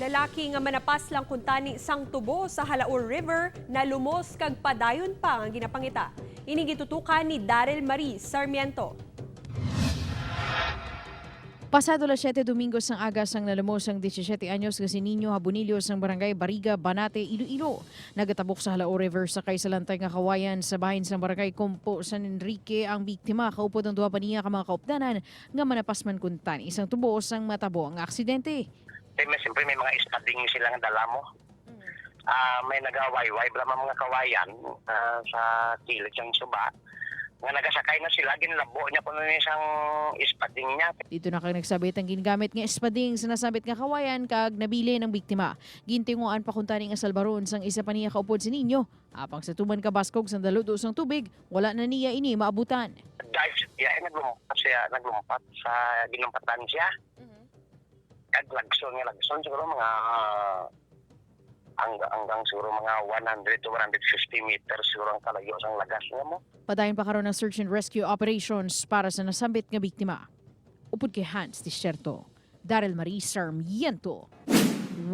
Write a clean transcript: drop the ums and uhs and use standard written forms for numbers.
Lalaki nga manapas lang kuntani sang tubo sa Halaur River na lumos kag padayon pa ang ginapangita. Ini gitutukan ni Daryl Marie Sarmiento. Pasado las 7 Domingos ng agas ang nalumos ang 17 anyos kasi Niño Habunilio sa barangay Bariga, Banate, Iloilo. Nagatabok sa Halaur River sa Kaysalantay nga kawayan sa bahin sa barangay Compo San Enrique ang biktima. Kaupod ang duha pa niya ka mga kaupdanan nga manapasman kuntan isang tubo sang matabo ang aksidente. Siyempre may mga studying silang dala mo. May nagawayway bala mga kawayan sa kilid siyang suba. Nga nagasakay na sila, ginlabo niya po na isang ispading niya. Dito na kag nagsabit ang ginagamit nga espading sa nasabit nga kawayan kag nabili ng biktima. Gintinguan pa kuntaning nga salbaron sang isa pa niya kaupod si Niño. Apang sa tuman kabaskog sang daludo sang tubig, wala na niya ini maabutan. Dahil siya naglumpat sa ginumpatan siya. Kag lagson siguro mga hanggang siguro mga 100 to 150 meters siguro ang kalayo sang lagas niya mo. Padayon pa karon ng search and rescue operations para sa nasambit nga biktima. Upod kay Hans Tisierto, Daryl Marie Sarmiento, 1